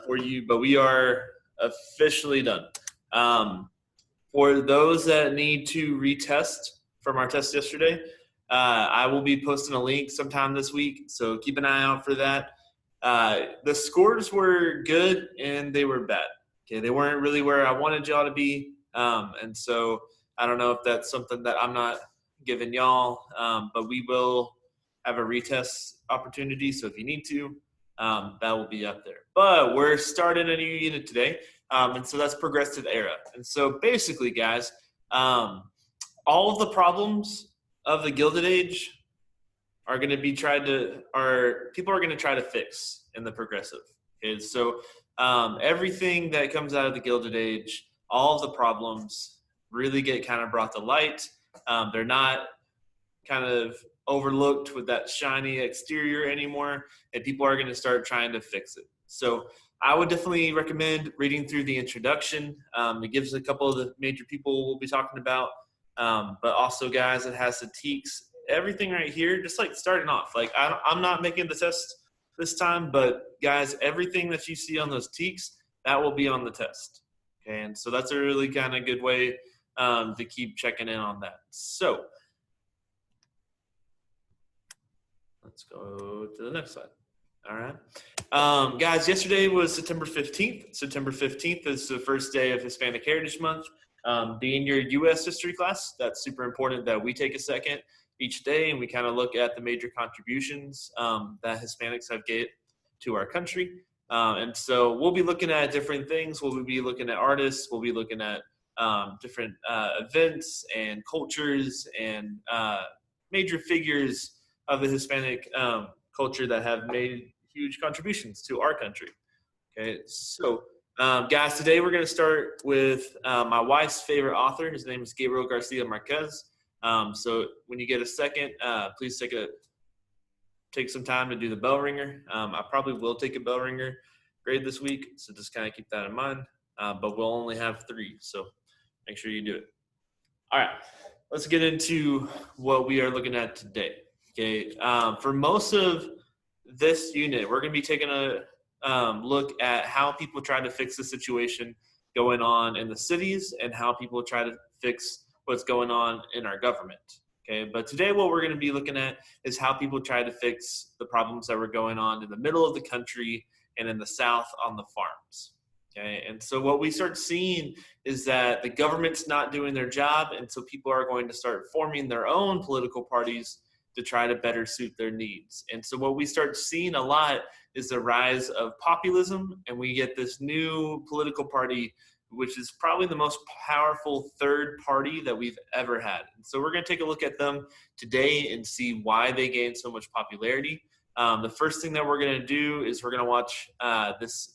for you, but we are officially done. For those that need to retest from our test yesterday, I will be posting a link sometime this week, so keep an eye out for that. The scores were good and they were bad. Okay, they weren't really where I wanted y'all to be, and so I don't know if that's something that I'm not giving y'all, but we will have a retest opportunity. So if you need to, that will be up there. But we're starting a new unit today, and so that's progressive era. And so basically, guys, all of the problems of the Gilded Age are going to be people are going to try to fix in the progressive. Okay, so everything that comes out of the Gilded Age, all of the problems really get kind of brought to light. They're not kind of overlooked with that shiny exterior anymore, and people are going to start trying to fix it. So I would definitely recommend reading through the introduction. It gives a couple of the major people we'll be talking about, but also, guys, it has the teaks, everything right here, just like starting off. Like I'm not making the test this time, but guys, everything that you see on those teaks, that will be on the test. Okay, and so that's a really kind of good way to keep checking in on that. So let's go to the next slide. All right. Guys, yesterday was September 15th. September 15th is the first day of Hispanic Heritage Month. Being your U.S. history class, that's super important that we take a second each day and we kind of look at the major contributions that Hispanics have gave to our country. And so we'll be looking at different things. We'll be looking at artists. We'll be looking at different events and cultures and major figures of the Hispanic culture that have made huge contributions to our country. Okay, so guys, today we're going to start with my wife's favorite author. His name is Gabriel Garcia Marquez. So when you get a second, please take some time to do the bell ringer. I probably will take a bell ringer grade this week, so just kind of keep that in mind. But we'll only have 3, so make sure you do it. All right, let's get into what we are looking at today. Okay, for most of this unit, we're going to be taking a look at how people try to fix the situation going on in the cities and how people try to fix what's going on in our government. Okay, but today what we're going to be looking at is how people try to fix the problems that were going on in the middle of the country and in the South on the farms. Okay, and so what we start seeing is that the government's not doing their job, and so people are going to start forming their own political parties to try to better suit their needs. And so what we start seeing a lot is the rise of populism, and we get this new political party, which is probably the most powerful third party that we've ever had. And so we're going to take a look at them today and see why they gained so much popularity. The first thing that we're going to do is we're going to watch this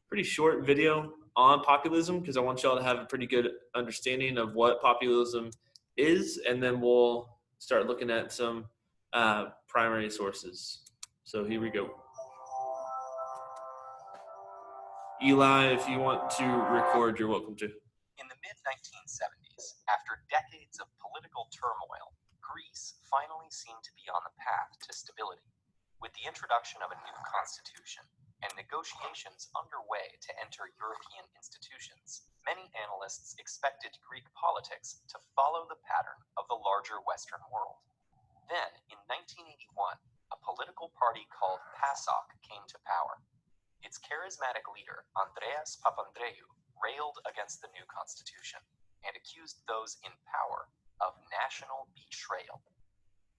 pretty short video on populism, because I want y'all to have a pretty good understanding of what populism is, and then we'll start looking at some primary sources. So here we go. Eli, if you want to record, you're welcome to. In the mid-1970s, after decades of political turmoil, Greece finally seemed to be on the path to stability. With the introduction of a new constitution and negotiations underway to enter European institutions, many analysts expected Greek politics to follow the pattern of the larger Western world. Then, in 1981, a political party called PASOK came to power. Its charismatic leader, Andreas Papandreou, railed against the new constitution and accused those in power of national betrayal.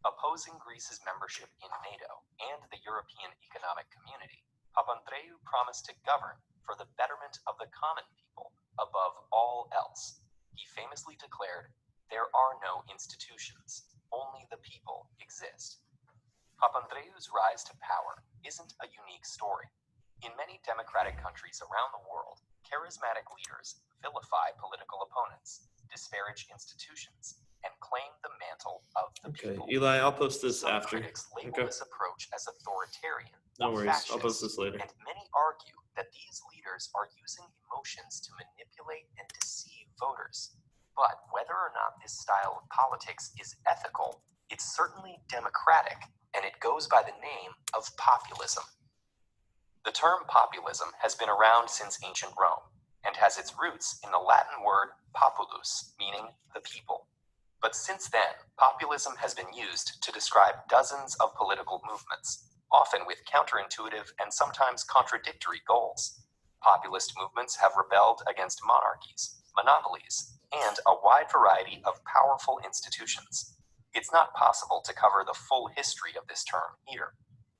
Opposing Greece's membership in NATO and the European Economic Community, Papandreou promised to govern for the betterment of the common people above all else. He famously declared, "There are no institutions, only the people exist." Papandreou's rise to power isn't a unique story. In many democratic countries around the world, charismatic leaders vilify political opponents, disparage institutions, and claim the mantle of the people. Eli, I'll post this Some after. critics label this approach as authoritarian No or worries, fascist, I'll post this later. and many argue that these leaders are using emotions to manipulate and deceive voters. But whether or not this style of politics is ethical, it's certainly democratic, and it goes by the name of populism. The term populism has been around since ancient Rome and has its roots in the Latin word populus, meaning the people. But since then, populism has been used to describe dozens of political movements, often with counterintuitive and sometimes contradictory goals. Populist movements have rebelled against monarchies, monopolies, and a wide variety of powerful institutions. It's not possible to cover the full history of this term here.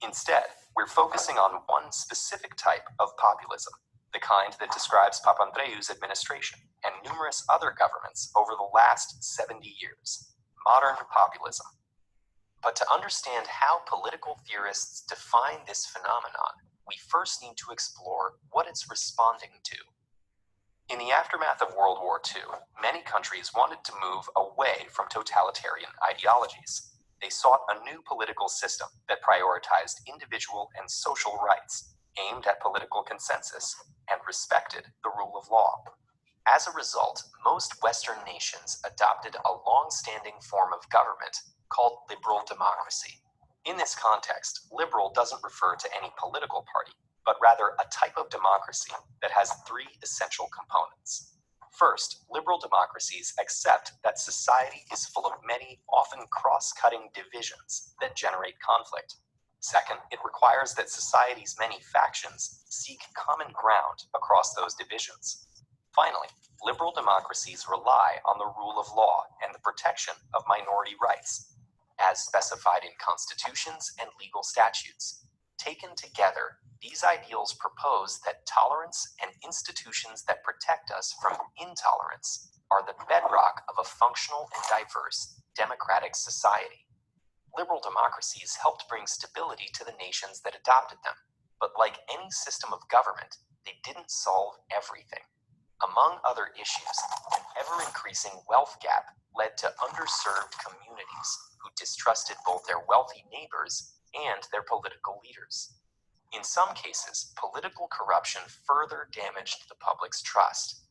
Instead, we're focusing on one specific type of populism, the kind that describes Papandreou's administration and numerous other governments over the last 70 years, modern populism. But to understand how political theorists define this phenomenon, we first need to explore what it's responding to. In the aftermath of World War II, many countries wanted to move away from totalitarian ideologies. They sought a new political system that prioritized individual and social rights, aimed at political consensus, and respected the rule of law. As a result, most Western nations adopted a long-standing form of government called liberal democracy. In this context, liberal doesn't refer to any political party, but rather a type of democracy that has three essential components. First, liberal democracies accept that society is full of many, often cross-cutting divisions that generate conflict. Second, it requires that society's many factions seek common ground across those divisions. Finally, liberal democracies rely on the rule of law and the protection of minority rights, as specified in constitutions and legal statutes. Taken together, these ideals propose that tolerance and institutions that protect us from intolerance are the bedrock of a functional and diverse democratic society. Liberal democracies helped bring stability to the nations that adopted them, but like any system of government, they didn't solve everything. Among other issues, an ever-increasing wealth gap led to underserved communities who distrusted both their wealthy neighbors and their political leaders. In some cases, political corruption further damaged the public's trust.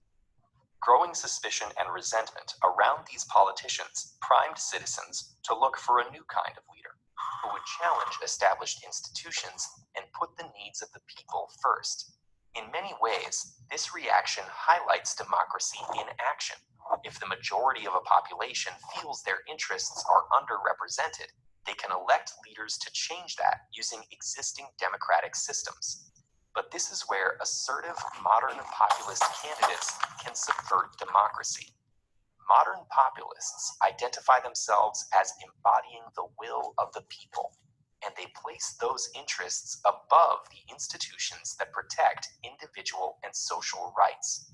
Growing suspicion and resentment around these politicians primed citizens to look for a new kind of leader, who would challenge established institutions and put the needs of the people first. In many ways, this reaction highlights democracy in action. If the majority of a population feels their interests are underrepresented, they can elect leaders to change that using existing democratic systems. But this is where assertive, modern populist candidates can subvert democracy. Modern populists identify themselves as embodying the will of the people, and they place those interests above the institutions that protect individual and social rights.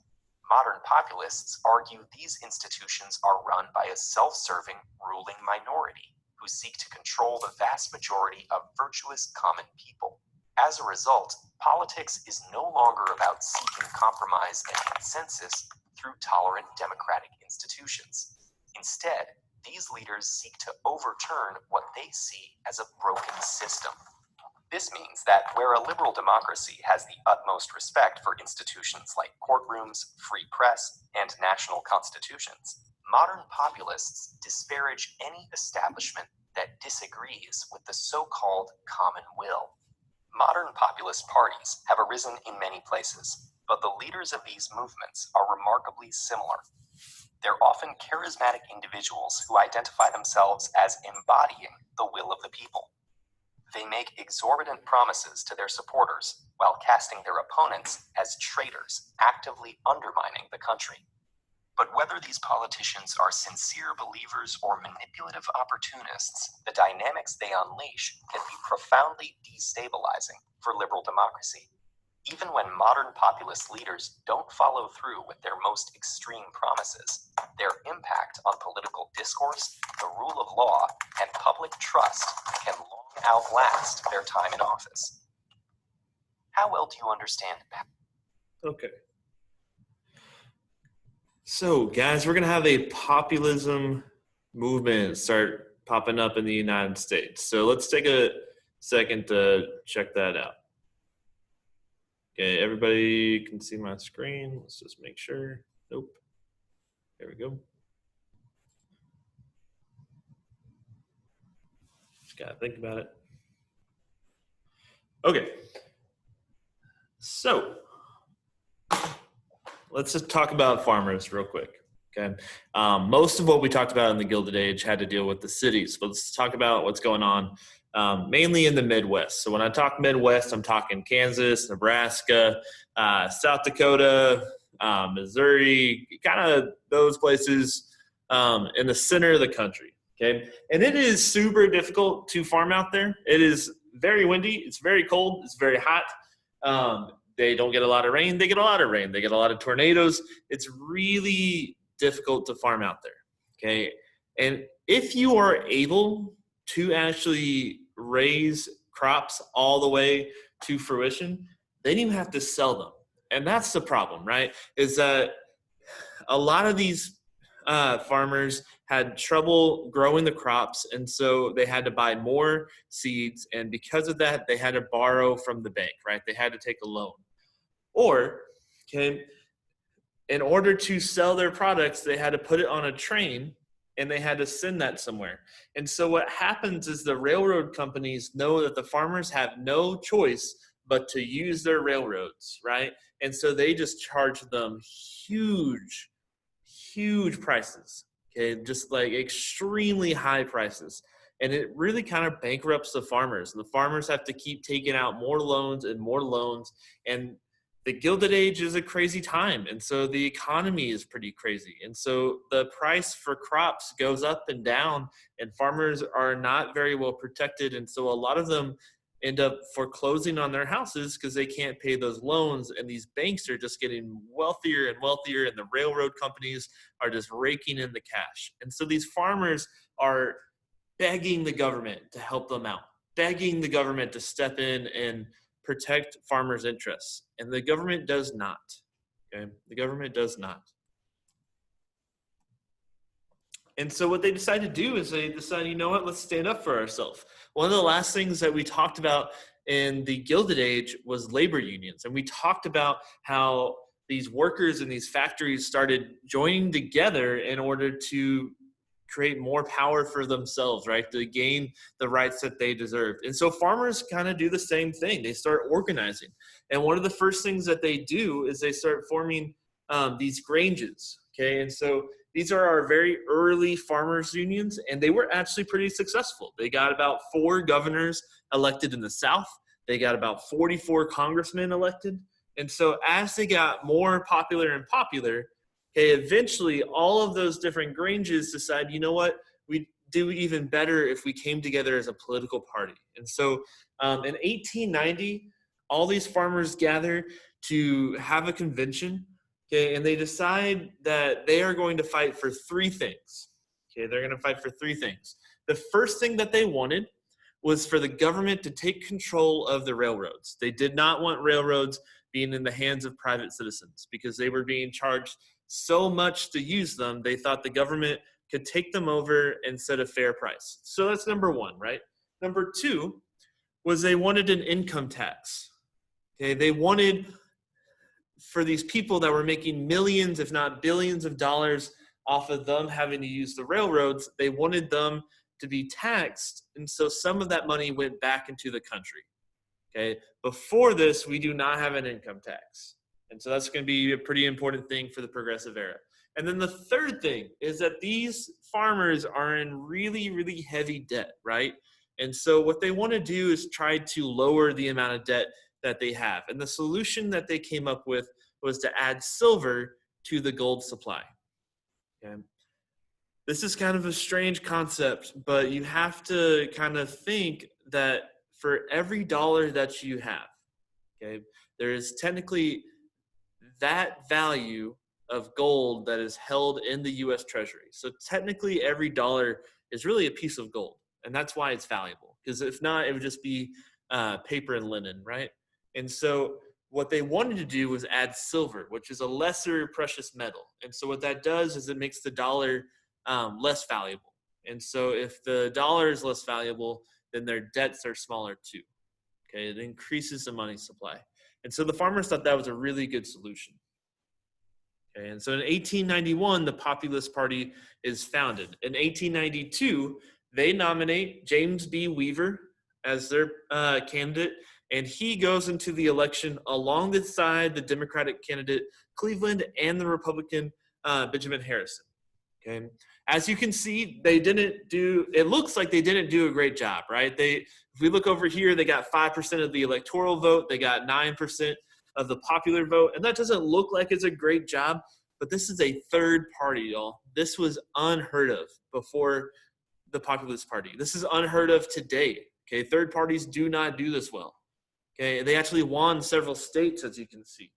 Modern populists argue these institutions are run by a self-serving ruling minority who seek to control the vast majority of virtuous common people. As a result, politics is no longer about seeking compromise and consensus through tolerant democratic institutions. Instead, these leaders seek to overturn what they see as a broken system. This means that where a liberal democracy has the utmost respect for institutions like courtrooms, free press, and national constitutions, modern populists disparage any establishment that disagrees with the so-called common will. Modern populist parties have arisen in many places, but the leaders of these movements are remarkably similar. They're often charismatic individuals who identify themselves as embodying the will of the people. They make exorbitant promises to their supporters while casting their opponents as traitors, actively undermining the country. But whether these politicians are sincere believers or manipulative opportunists, the dynamics they unleash can be profoundly destabilizing for liberal democracy. Even when modern populist leaders don't follow through with their most extreme promises, their impact on political discourse, the rule of law, and public trust can long outlast their time in office. How well do you understand? Okay. So, guys, we're going to have a populism movement start popping up in the United States. So let's take a second to check that out. Okay, everybody can see my screen. Let's just make sure. Nope. There we go. Just got to think about it. Okay. So let's just talk about farmers real quick. Okay. Most of what we talked about in the Gilded Age had to deal with the cities, but let's talk about what's going on mainly in the Midwest. So when I talk Midwest, I'm talking Kansas, Nebraska, South Dakota, Missouri, kind of those places in the center of the country. Okay. And it is super difficult to farm out there. It is very windy. It's very cold. It's very hot. They don't get a lot of rain. They get a lot of rain. They get a lot of tornadoes. It's really difficult to farm out there. Okay. And if you are able to actually raise crops all the way to fruition, then you have to sell them. And that's the problem, right? Is that a lot of these farmers had trouble growing the crops, and so they had to buy more seeds, and because of that, they had to borrow from the bank, right? They had to take a loan. Or, okay, in order to sell their products, they had to put it on a train, and they had to send that somewhere. And so what happens is the railroad companies know that the farmers have no choice but to use their railroads, right? And so they just charge them huge prices, okay? Just like extremely high prices. And it really kind of bankrupts the farmers. The farmers have to keep taking out more loans and more loans. And the Gilded Age is a crazy time. And so the economy is pretty crazy. And so the price for crops goes up and down, and farmers are not very well protected. And so a lot of them end up foreclosing on their houses because they can't pay those loans, and these banks are just getting wealthier and wealthier, and the railroad companies are just raking in the cash. And so these farmers are begging the government to help them out, begging the government to step in and protect farmers' interests, and the government does not. Okay, the government does not. And so what they decide to do is they decide, you know what, let's stand up for ourselves. One of the last things that we talked about in the Gilded Age was labor unions. And we talked about how these workers in these factories started joining together in order to create more power for themselves, right? To gain the rights that they deserved. And so farmers kind of do the same thing. They start organizing. And one of the first things that they do is they start forming these granges, okay? And so these are our very early farmers unions, and they were actually pretty successful. They got about 4 governors elected in the South. They got about 44 congressmen elected. And so as they got more popular and popular, okay, eventually all of those different granges decide, you know what, we do even better if we came together as a political party. And so in 1890, all these farmers gather to have a convention. Okay, and they decide that they are going to fight for 3 things. Okay, they're going to fight for 3 things. The first thing that they wanted was for the government to take control of the railroads. They did not want railroads being in the hands of private citizens because they were being charged so much to use them. They thought the government could take them over and set a fair price. So that's number 1, right? Number 2 was they wanted an income tax. Okay, they wanted for these people that were making millions, if not billions of dollars off of them having to use the railroads, they wanted them to be taxed. And so some of that money went back into the country. Okay. Before this, we do not have an income tax. And so that's going to be a pretty important thing for the progressive era. And then the third thing is that these farmers are in really, really heavy debt, right? And so what they want to do is try to lower the amount of debt that they have. And the solution that they came up with was to add silver to the gold supply. Okay. This is kind of a strange concept, but you have to kind of think that for every dollar that you have, okay, there is technically that value of gold that is held in the U.S. Treasury. So technically every dollar is really a piece of gold, and that's why it's valuable. Because if not, it would just be paper and linen, right? And so what they wanted to do was add silver, which is a lesser precious metal. And so what that does is it makes the dollar less valuable. And so if the dollar is less valuable, then their debts are smaller too. Okay, it increases the money supply. And so the farmers thought that was a really good solution. Okay, and so in 1891, the Populist Party is founded. In 1892, they nominate James B. Weaver as their candidate, And he goes into the election alongside the Democratic candidate Cleveland and the Republican Benjamin Harrison. Okay. As you can see, it looks like they didn't do a great job, right? If we look over here, they got 5% of the electoral vote. They got 9% of the popular vote. And that doesn't look like it's a great job, but this is a third party, y'all. This was unheard of before the Populist Party. This is unheard of today. Okay. Third parties do not do this well. Okay. They actually won several states, as you can see.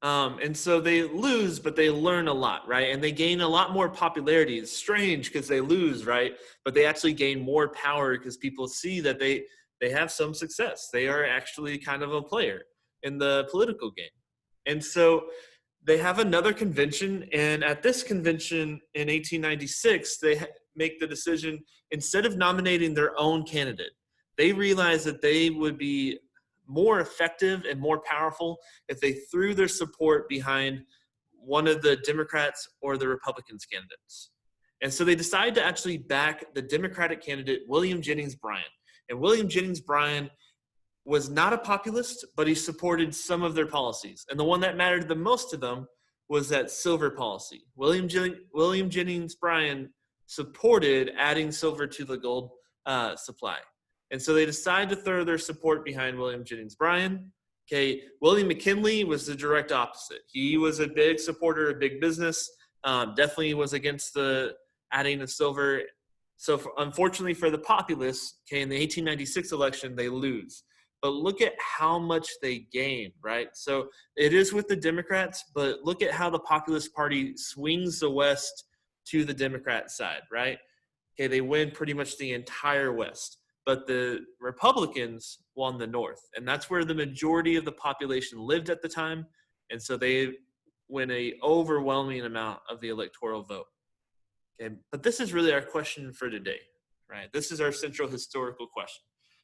And so they lose, but they learn a lot, right? And they gain a lot more popularity. It's strange because they lose, right? But they actually gain more power because people see that they have some success. They are actually kind of a player in the political game. And so they have another convention. And at this convention in 1896, they make the decision, instead of nominating their own candidate, they realize that they would be more effective and more powerful if they threw their support behind one of the Democrats or the Republicans candidates. And so they decided to actually back the Democratic candidate, William Jennings Bryan. And William Jennings Bryan was not a populist, but he supported some of their policies. And the one that mattered the most to them was that silver policy. William Jennings Bryan supported adding silver to the gold supply. And so they decided to throw their support behind William Jennings Bryan. Okay, William McKinley was the direct opposite. He was a big supporter of big business, definitely was against the adding of silver. So unfortunately for the populists, okay, in the 1896 election, they lose. But look at how much they gain, right? So it is with the Democrats, but look at how the Populist Party swings the West to the Democrat side, right? Okay, they win pretty much the entire West. But the Republicans won the North, and that's where the majority of the population lived at the time, and so they win an overwhelming amount of the electoral vote. Okay, but this is really our question for today, right? This is our central historical question,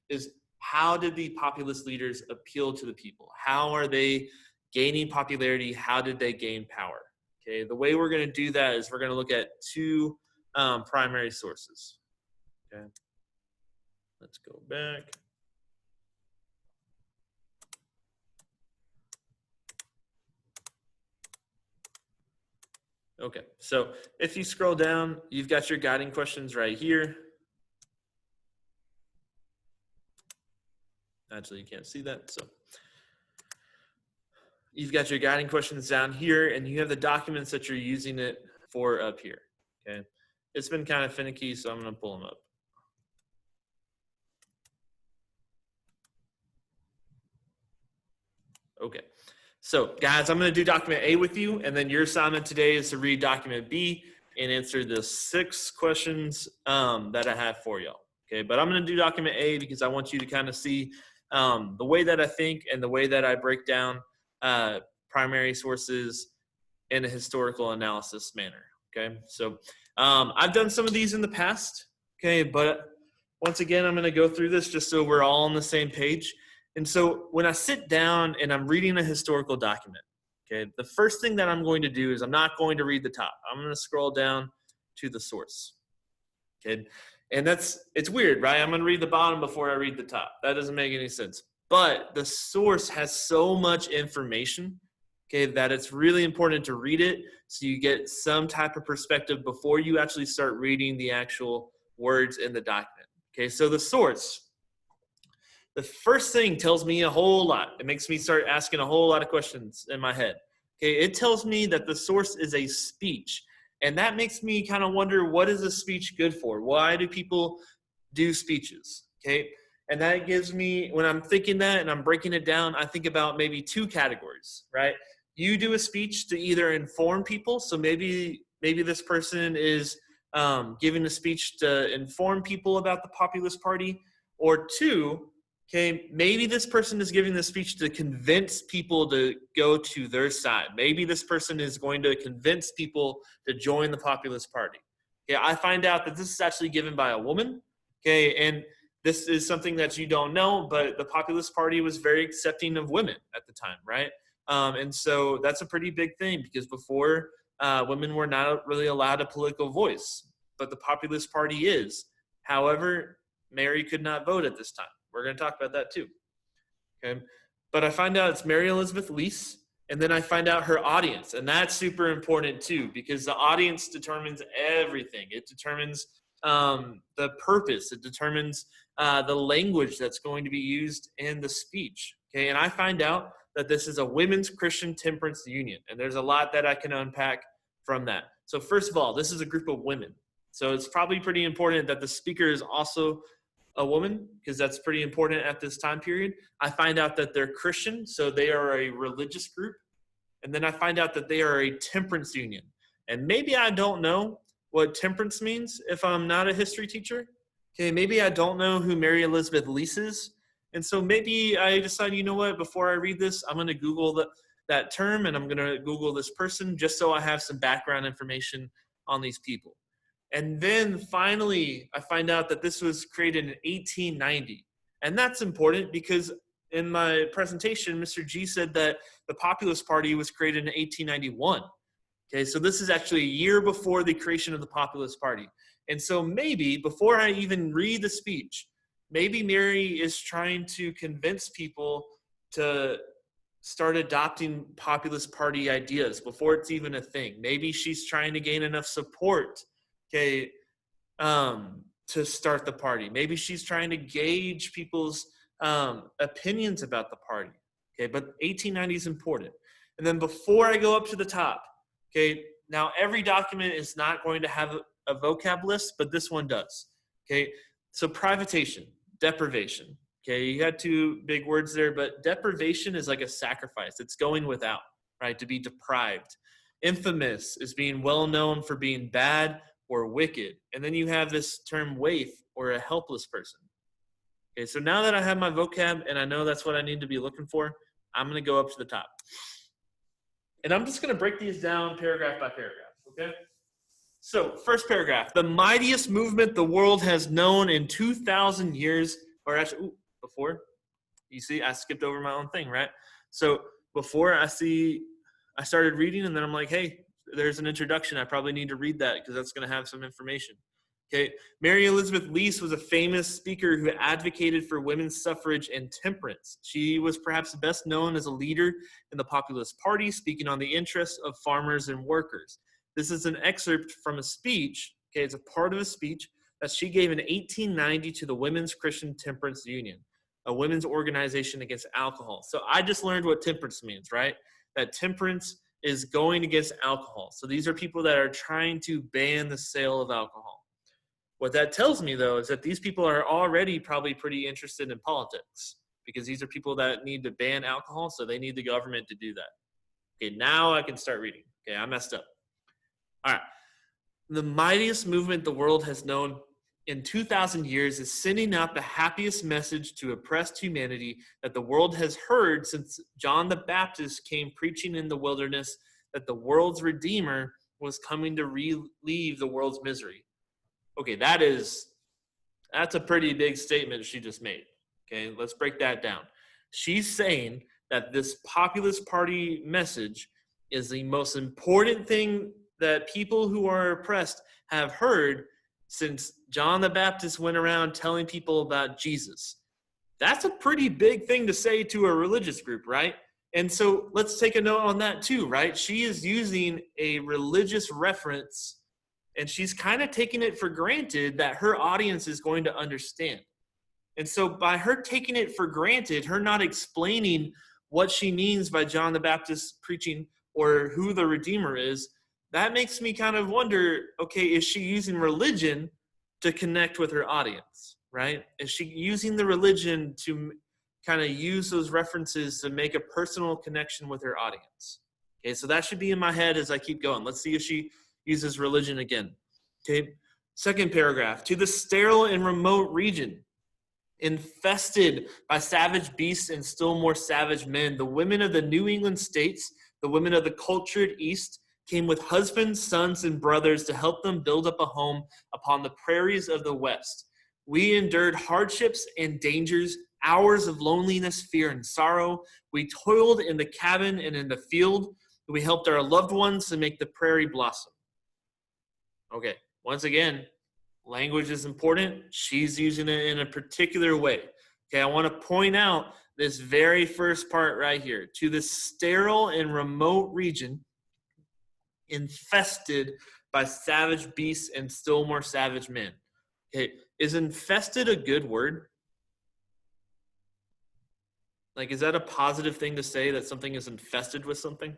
is how did the populist leaders appeal to the people? How are they gaining popularity? How did they gain power? Okay, the way we're going to do that is we're going to look at two primary sources. Okay. Let's go back. Okay, so if you scroll down, you've got your guiding questions right here. Actually, you can't see that, so. You've got your guiding questions down here, and you have the documents that you're using it for up here, okay? It's been kind of finicky, so I'm going to pull them up. Okay, so guys, I'm going to do document A with you, and then your assignment today is to read document B and answer the 6 questions that I have for y'all. Okay, but I'm going to do document A because I want you to kind of see the way that I think and the way that I break down primary sources in a historical analysis manner. Okay, so I've done some of these in the past. Okay, but once again, I'm going to go through this just so we're all on the same page. And so when I sit down and I'm reading a historical document, okay, the first thing that I'm going to do is I'm not going to read the top. I'm going to scroll down to the source. Okay, and it's weird, right? I'm going to read the bottom before I read the top. That doesn't make any sense. But the source has so much information, okay, that it's really important to read it so you get some type of perspective before you actually start reading the actual words in the document. Okay, so the source. The first thing tells me a whole lot. It makes me start asking a whole lot of questions in my head. Okay, it tells me that the source is a speech. And that makes me kind of wonder, what is a speech good for? Why do people do speeches? Okay, and that gives me, when I'm thinking that and I'm breaking it down, I think about maybe 2 categories, right? You do a speech to either inform people. So maybe this person is giving a speech to inform people about the Populist Party. Or 2, okay, maybe this person is giving the speech to convince people to go to their side. Maybe this person is going to convince people to join the Populist Party. Okay, I find out that this is actually given by a woman. Okay, and this is something that you don't know, but the Populist Party was very accepting of women at the time, right? And so that's a pretty big thing because before, women were not really allowed a political voice, but the Populist Party is. However, Mary could not vote at this time. We're going to talk about that too. Okay. But I find out it's Mary Elizabeth Lease, and then I find out her audience. And that's super important too, because the audience determines everything. It determines the purpose. It determines the language that's going to be used in the speech. Okay. And I find out that this is a women's Christian temperance union. And there's a lot that I can unpack from that. So first of all, this is a group of women. So it's probably pretty important that the speaker is also a woman, because that's pretty important at this time period. I find out that they're Christian, so they are a religious group. And then I find out that they are a temperance union. And maybe I don't know what temperance means if I'm not a history teacher. Okay, maybe I don't know who Mary Elizabeth Lease is. And so maybe I decide, you know what, before I read this, I'm going to Google that term, and I'm going to Google this person just so I have some background information on these people. And then finally, I find out that this was created in 1890. And that's important because in my presentation, Mr. G said that the Populist Party was created in 1891. Okay, so this is actually a year before the creation of the Populist Party. And so maybe, before I even read the speech, maybe Mary is trying to convince people to start adopting Populist Party ideas before it's even a thing. Maybe she's trying to gain enough support, okay, to start the party. Maybe she's trying to gauge people's opinions about the party. Okay, but 1890 is important. And then before I go up to the top, okay, now every document is not going to have a vocab list, but this one does. Okay, so privatation, deprivation. Okay, you had two big words there, but deprivation is like a sacrifice. It's going without, right? To be deprived. Infamous is being well known for being bad or wicked. And then you have this term waif, or a helpless person. Okay, so now that I have my vocab and I know that's what I need to be looking for, I'm going to go up to the top. And I'm just going to break these down paragraph by paragraph, okay? So, first paragraph, the mightiest movement the world has known in 2,000 years, or actually, before, you see, I skipped over my own thing, right? So, before I started reading, and then I'm like, hey, there's an introduction. I probably need to read that because that's going to have some information. Okay, Mary Elizabeth Lease was a famous speaker who advocated for women's suffrage and temperance. She was perhaps best known as a leader in the Populist Party, speaking on the interests of farmers and workers. This is an excerpt from a speech, okay, it's a part of a speech that she gave in 1890 to the Women's Christian Temperance Union, a women's organization against alcohol. So I just learned what temperance means, right? That temperance is going against alcohol. So these are people that are trying to ban the sale of alcohol. What that tells me, though, is that these people are already probably pretty interested in politics, because these are people that need to ban alcohol, so they need the government to do that. Okay, now I can start reading. Okay, I messed up. All right. The mightiest movement the world has known in 2,000 years is sending out the happiest message to oppressed humanity that the world has heard since John the Baptist came preaching in the wilderness that the world's Redeemer was coming to relieve the world's misery. Okay, that's a pretty big statement she just made. Okay, let's break that down. She's saying that this Populist Party message is the most important thing that people who are oppressed have heard since John the Baptist went around telling people about Jesus. That's a pretty big thing to say to a religious group, right? And so let's take a note on that too, right? She is using a religious reference, and she's kind of taking it for granted that her audience is going to understand. And so by her taking it for granted, her not explaining what she means by John the Baptist preaching or who the Redeemer is, that makes me kind of wonder, okay, is she using religion to connect with her audience, right? Is she using the religion to kind of use those references to make a personal connection with her audience? Okay, so that should be in my head as I keep going. Let's see if she uses religion again. Okay, second paragraph. To the sterile and remote region, infested by savage beasts and still more savage men, the women of the New England states, the women of the cultured East, came with husbands, sons, and brothers to help them build up a home upon the prairies of the West. We endured hardships and dangers, hours of loneliness, fear, and sorrow. We toiled in the cabin and in the field. We helped our loved ones to make the prairie blossom. Okay, once again, language is important. She's using it in a particular way. Okay, I want to point out this very first part right here. To the sterile and remote region infested by savage beasts and still more savage men. Okay, is infested a good word? Like, is that a positive thing to say, that something is infested with something?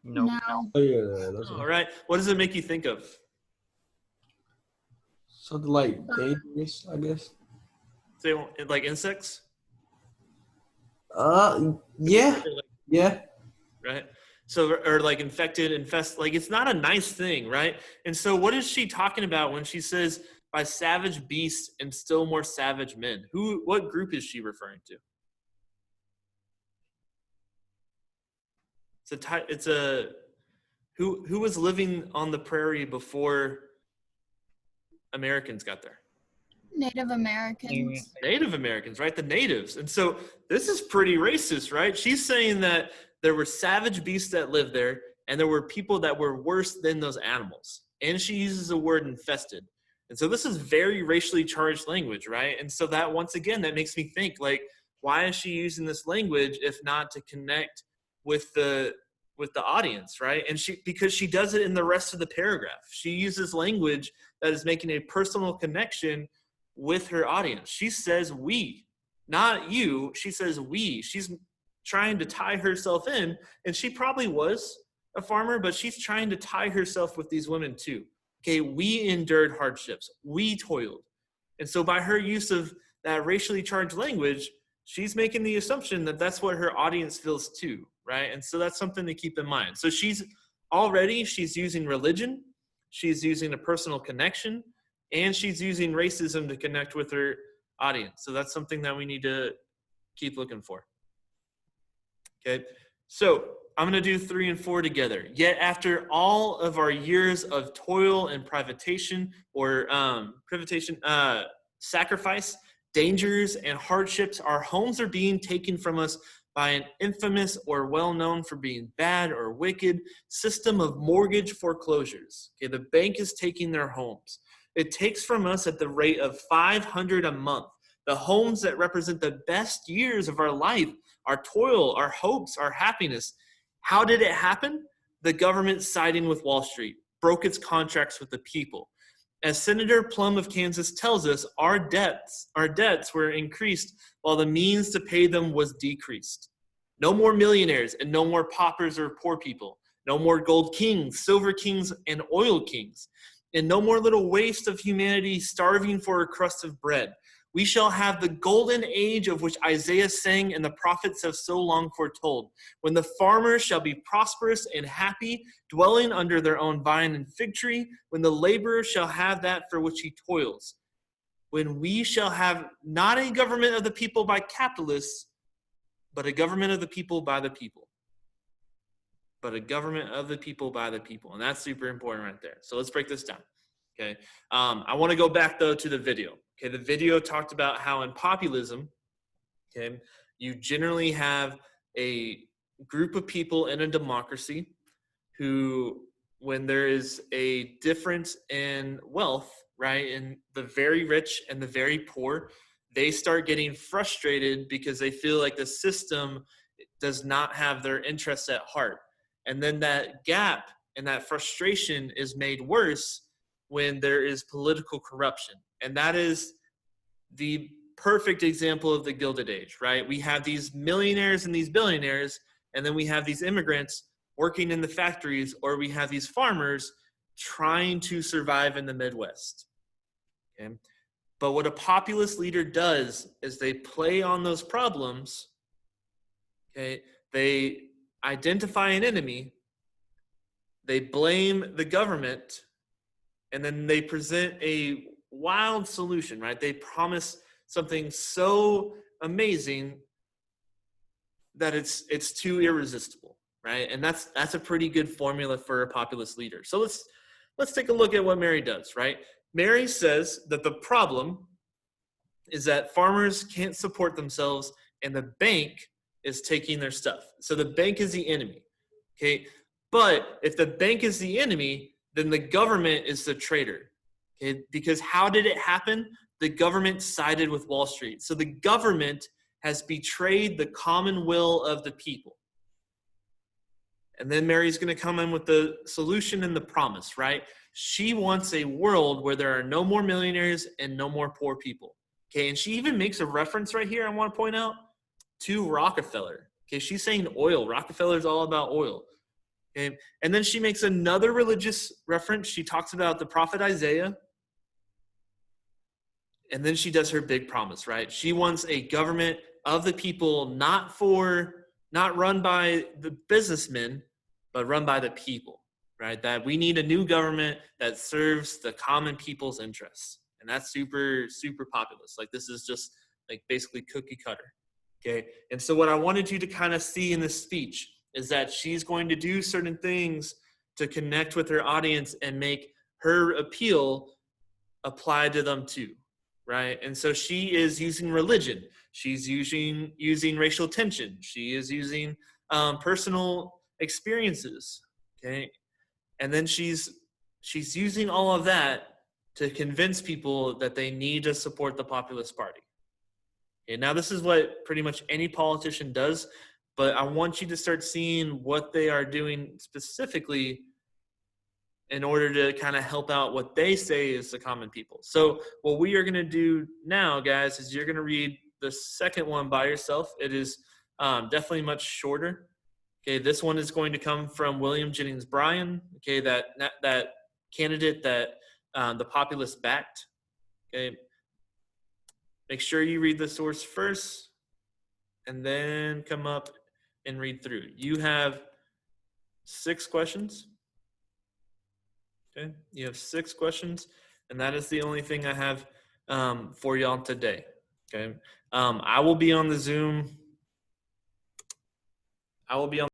Nope. No. Oh yeah, that's All right. What does it make you think of? something like dangerous, I guess. Say, like insects? Yeah, yeah. Right? So, or like infected, infest, like it's not a nice thing, right? And so what is she talking about when she says by savage beasts and still more savage men? What group is she referring to? Who was living on the prairie before Americans got there? Native Americans. Native Americans, right? The natives. And so this is pretty racist, right? She's saying that there were savage beasts that lived there, and there were people that were worse than those animals. And she uses the word infested. And so this is very racially charged language, right? And so that, once again, that makes me think, like, why is she using this language if not to connect with the audience, right? And because she does it in the rest of the paragraph. She uses language that is making a personal connection with her audience. She says we, not you. She says we. She's trying to tie herself in, and she probably was a farmer, but she's trying to tie herself with these women too. Okay, we endured hardships. We toiled. And so by her use of that racially charged language, she's making the assumption that that's what her audience feels too, right? And so that's something to keep in mind. So she's using religion, she's using a personal connection, and she's using racism to connect with her audience. So that's something that we need to keep looking for. Okay, so I'm going to do 3 and 4 together. Yet after all of our years of toil and privatation or sacrifice, dangers, and hardships, our homes are being taken from us by an infamous or well-known for being bad or wicked system of mortgage foreclosures. Okay, the bank is taking their homes. It takes from us at the rate of $500 a month. The homes that represent the best years of our life, our toil, our hopes, our happiness. How did it happen? The government siding with Wall Street broke its contracts with the people. As Senator Plum of Kansas tells us, our debts were increased while the means to pay them was decreased. No more millionaires and no more paupers or poor people. No more gold kings, silver kings, and oil kings. And no more little waste of humanity starving for a crust of bread. We shall have the golden age of which Isaiah sang and the prophets have so long foretold, when the farmers shall be prosperous and happy, dwelling under their own vine and fig tree, when the laborer shall have that for which he toils, when we shall have not a government of the people by capitalists, but a government of the people by the people. But a government of the people by the people. And that's super important right there. So let's break this down. Okay. I want to go back, though, to the video. Okay, the video talked about how in populism, okay, you generally have a group of people in a democracy who, when there is a difference in wealth, right, in the very rich and the very poor, they start getting frustrated because they feel like the system does not have their interests at heart. And then that gap and that frustration is made worse when there is political corruption. And that is the perfect example of the Gilded Age, right? We have these millionaires and these billionaires, and then we have these immigrants working in the factories, or we have these farmers trying to survive in the Midwest. Okay? But what a populist leader does is they play on those problems. Okay? They identify an enemy, they blame the government, and then they present a wild solution, right? They promise something so amazing that it's too irresistible, right? And that's a pretty good formula for a populist leader. So let's take a look at what Mary does, right? Mary says that the problem is that farmers can't support themselves and the bank is taking their stuff. So the bank is the enemy, okay? But if the bank is the enemy, then the government is the traitor. Okay? Because how did it happen? the government sided with Wall Street. So the government has betrayed the common will of the people. And then Mary's going to come in with the solution and the promise, right? She wants a world where there are no more millionaires and no more poor people. Okay, and she even makes a reference right here, I want to point out, to Rockefeller. Okay, she's saying oil. Rockefeller's all about oil. Okay, and then she makes another religious reference. She talks about the prophet Isaiah. And then she does her big promise, right? She wants a government of the people, not run by the businessmen, but run by the people, right? That we need a new government that serves the common people's interests. And that's super, super populist. Like, this is just like basically cookie cutter, okay? And so what I wanted you to kind of see in this speech is that she's going to do certain things to connect with her audience and make her appeal apply to them too, right? And so she is using religion. She's using racial tension. She is using personal experiences, okay? And then she's using all of that to convince people that they need to support the Populist Party. Okay, now this is what pretty much any politician does, but I want you to start seeing what they are doing specifically in order to kind of help out what they say is the common people. So what we are going to do now, guys, is you're going to read the second one by yourself. It is definitely much shorter. Okay, this one is going to come from William Jennings Bryan, okay, that candidate that the Populists backed. Okay, make sure you read the source first and then come up and read through. You have 6 questions. Okay, you have 6 questions, and that is the only thing I have for y'all today. Okay, I will be on the Zoom.